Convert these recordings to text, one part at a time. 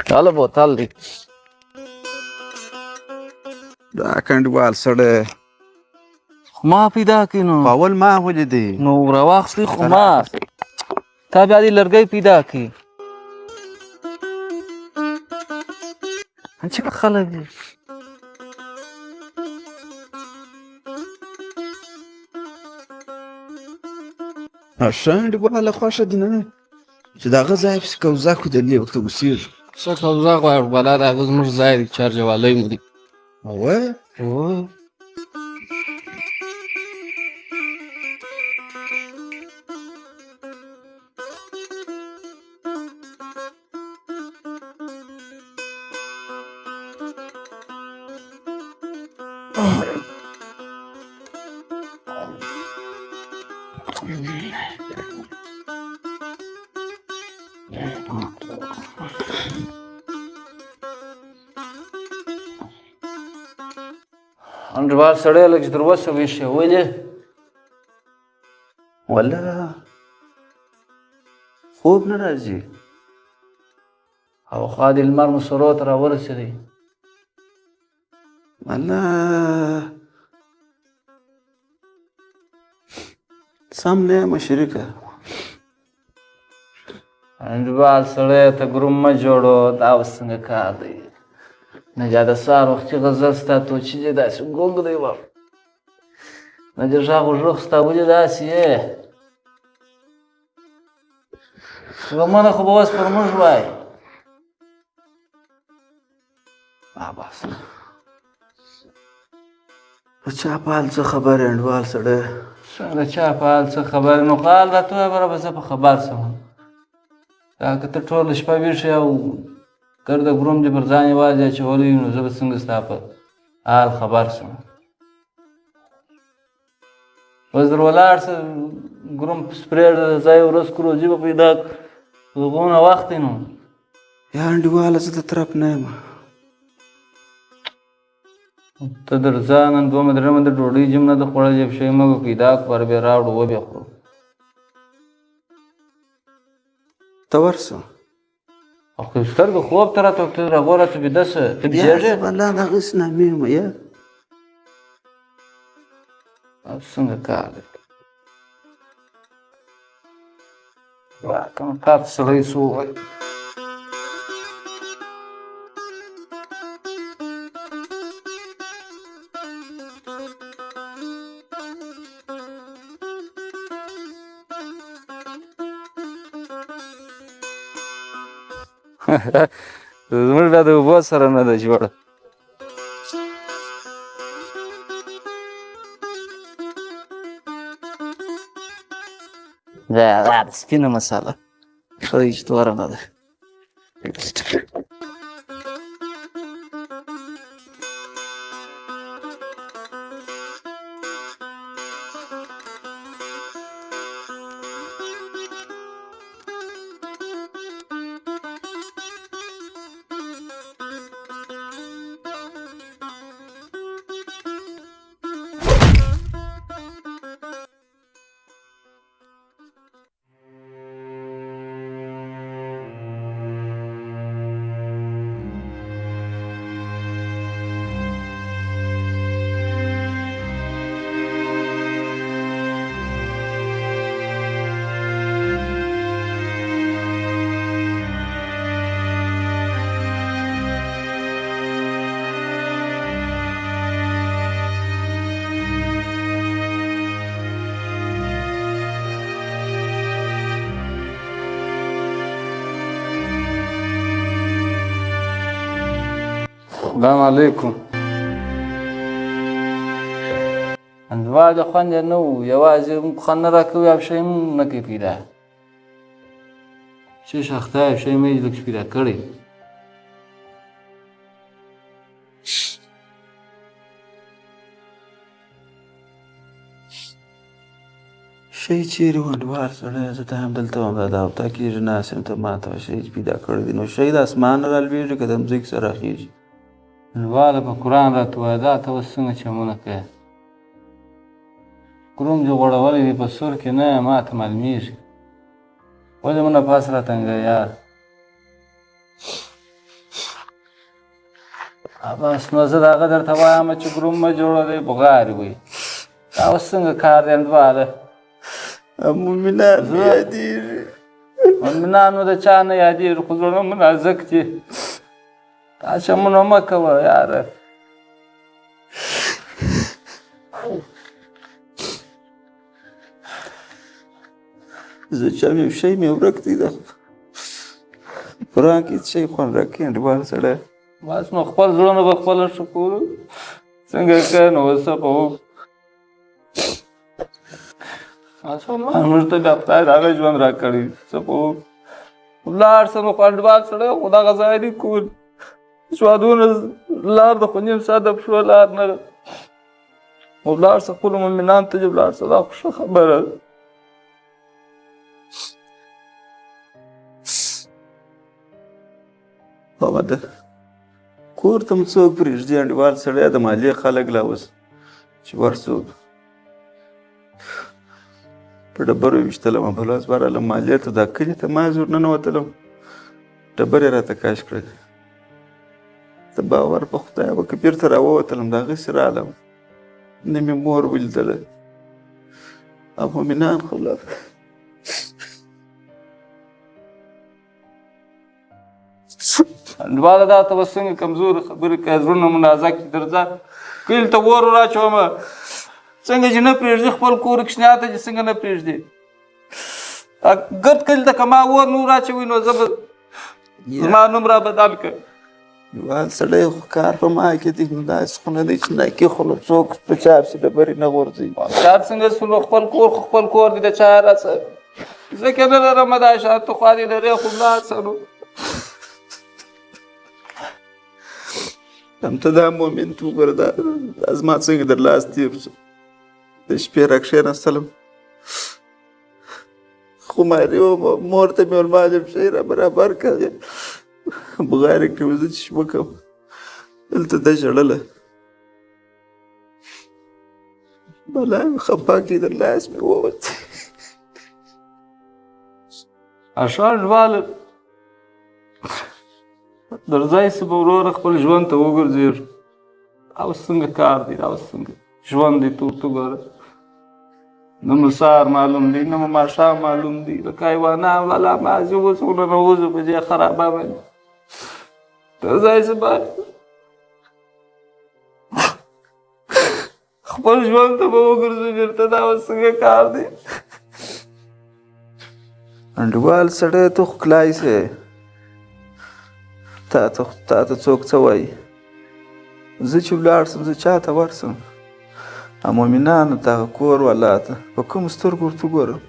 چاله بوتل دی دا کنډوال سړی خو ما پیدا کړي نو په اول ما ولیدې نو راواخلې خو ما تا بیا دې لرګی پیدا کړي چې خلک دي شنډواله خوښه دي نه چې د هغه ځای پسې کوزاک ودلې ورته اوسېږو څه کوزاک غواړو بلا د هغه زموږ ځای دی چارجوالی مو دي اوه انډیوال سړی لږ چې تر اوسه ویښ یم ولې والله خوب نه راځي او خوا دې لمر مو سرو ته راورسېدی والله سم نه یم شریکه انډیوال سړی ته ګروم مه جوړو دا اوس څنګه کار دی نجاده سهار وختي غزل ستا توچي دی داسې ګونګ دی وه نجر غږ وژغ ستا ولې داسې یې غمونه خو به اوس پر موږ وای بس په چا په حال څه خبر یې انډوال سړی څنګه چا په حال څه خبر نو حال راته ووایه بره به زه په خبر شم دا که ته ټوله شپه ویښ یې او ګرده ګروم دې پر ځان یوازې اچولی وي نو زه به څنګه ستا په حال خبر شم اوس در ولاړ شه ګروم سپرېږده د ځای ورځ کړو روزي به پیدا کړو دغونه وخت دی نو یا انډیواله زه د طرف نه یم ته درځه نن دومره درېیمه د ډوډۍ جم نه ده خوړلې یو شی مه به پیدا کړو بر بیا راوړو وبې خورو ته ورسه خو سترګو خوب ته راته وکړې راغوه راته بیده شه ته بیدېږې والله د هغسې نامې یم یا څنګه کار دی کوم کار ته سړی څه ووایي زموږ دا د اوبو سره نه ده جوړه دا سپینه مساله ښه دی چې توره نه ده السلام علیکم انډیوال د خوند یې نه و یوازې خوند نه راکوي او شی هم نه کوي پیدا چې شخته یو شی مې لږ پیدا کړی شی چیرې و انډیوال سړی زه ته هم دلته وم دا هفته کېږي ناست یم ته ما ته شی پیدا کړی دی نو شی د اسمان نه رالوېږي که د مځکې سره راخېږي انډیواله په قرآن راته وایه دا ته اوس څنګه چمونه کوې کروم دې غوړولی دی په سور کې نه ما ته معلومېږي ولې مو نفس راتنګوې یار بس نو زه د هغه درته وایم چې ګروم مه جوړوئ بغارې وي دا اوس څنګه کار دی انډواله مومنان مې یادېږي مومنانو د چا نه یادېږي خو زړه مو نازک دي دا چمونه مه کوه یاره زه چم یو شی مې ورک دی د قرآن کې هېڅ شی خوند راکوي انډیوال سړی بس نو خپل زړونه به خپله ښه کړو څنګه که نو اوس څه به وکړو موږ ته بیا خدای د هغه ژوند راکړی څه به وکړو ولاړ شه نو خو انډیوال سړی خو دغه ځای دي کور ژوندونه لار ده خو نیم ساعت د پښو لار نه ده ولاړ شه خپلو مؤمنانو ته دې ولاړ شه دا خو ښه خبره ده محمده کور ته مو څوک پرېږدي انډیوال سړی د مالیې خلک لا اوس چې ورڅوک په ډبرو یې ویشتلم بلاس ورغلم مالیې ته دا کلي ته ما زور ننوتلم ډبرې راته کش کړل ته باور په خدای وکړه بېرته راووتلم د هغسې راغلم نه مې مور ولیدله او مؤمنان خو لا انډواله دا ته به څنګه کمزورې خبرې کوې زړونه مو نازک دي درځه کلي ته اور وراچومه څنګه چې نه پرېږدي خپل کور کوچنیانو ته چې څنګه نه پرېږدي ګرد کلي ته که ما اور نه وراچوي نو زه به زما نوم را بدل کړه انډیوال سړی خو کار په ما کې دی داسې خو نه دی چې ناکي خو له څوک په چاپ شي ډبرې نه غورځوي کار څنګه شو نو خپل کور خو خپل کور دی د چا راڅه زه که نه لرمه دا شاته خوا دې لرې خو ولاړ شه نو همته دا مومنت وګوره دا زما څنګه در لاس تېر شو د شپې را کښېنستلم خماري وه مور ته مې ویل ما دې شی را برابر کړه بغارې کړې وه زه چې وکړم دلته ده ژړله بلا مې خفه کړي در لاس مې ووت اشا انډواله درځئ څه به وروره خپل ژوند ته وګرځېږو دا اوس څنګه کار دی دا اوس څنګه ژوند دی ته ګوره نه مو سهار معلوم دی نه مو ماښام معلوم دی لکه حیوانان والا مازې اوس ننوځو په دې خرابه باندې درځئ څه به خپل ژوند ته به وګرځو بېرته دا اوس څنګه کار دی انډیوال سړی ته خو کلای سې تا ته څوک څه وایي زه چې ولاړ سم زه چا ته ورسم مومنانو ته هغه کور والا ته په کومو سترګو ورته وګورم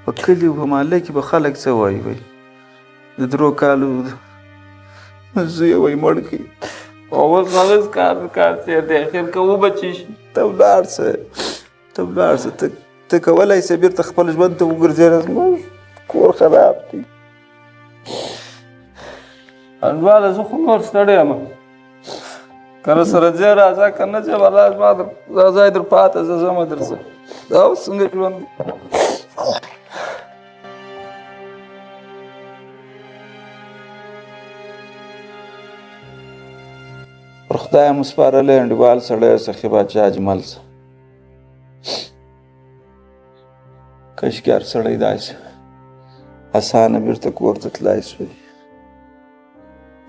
په کلي په محله کې به خلک څه وایي وایي د درو کالو زوی یې وایي مړ کړي اوس هغه کار تېر دی خیر که وبچې شي ته ولاړ شه ته کولی سې بېرته خپل ژوند ته وګرځې زموږ کور خراب دی انډواله زه خو نور ستړی یم که راسره ځې راځه که نه ځې والله زما دا ځای در پاته زه ځمه درځه دا اوس څنګه ژوند دی پر خدای مو سپارلی انډیوال سړی سخي باچا اجمل څه کشکې هر سړی داسې اسانه بېرته کور ته تلای شوی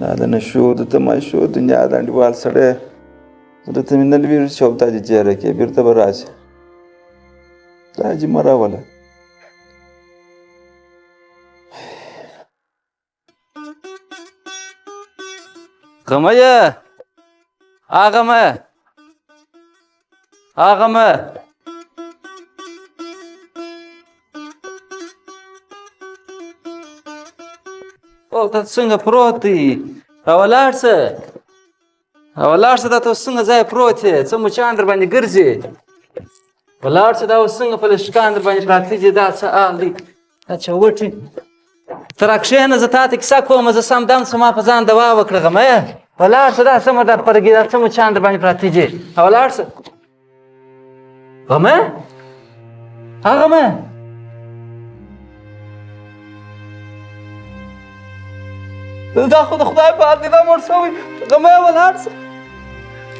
دا د نشو د تماشو دنیا د انډیوال سړی زړه ته مې نه لوېږي چې دا دې تېره کړې بېرته به راشي دا حاجي مه راوله غميه غمه غمه او ته څنګه پروت دی راولاړ شه دا ته اوس څنګه ځای پروت دی څه مچان در باندې ګرځي ولاړ شه دا اوس څنګه په لشکان در باندې پراته دي دا څه حال دی دا چوټې ته راکښېنه زه تا ته کیسه کوم زه سم دم څه ما په ځان دوا وکړه غمه ولاړ شه دا سمه در پرګي دا څه مچان در باندې پراته دي ولاړ شه غمه غمه دا خو د خدای په یاد دی دا مړ شوی غمی ولاړ شه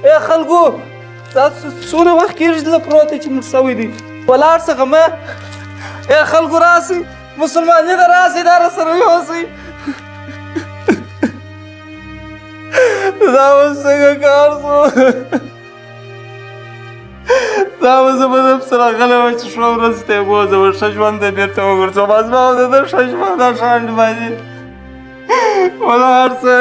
ای خلکو دا څونه وخت کېږي دلته پروت دی چې مړ شوی دی ولاړ شه غمی ای خلکو راسئ مسلماني ته راسئ دا راسره یوسئ دا اوس څنګه کار شو دا به زه به دم سره غلی وم چې ښه ورځ ته یې بوځم ښه ژوند ته بېرته وګرځوم زما او د ده ښه ژوند دا شانډ باندې ولاړ شه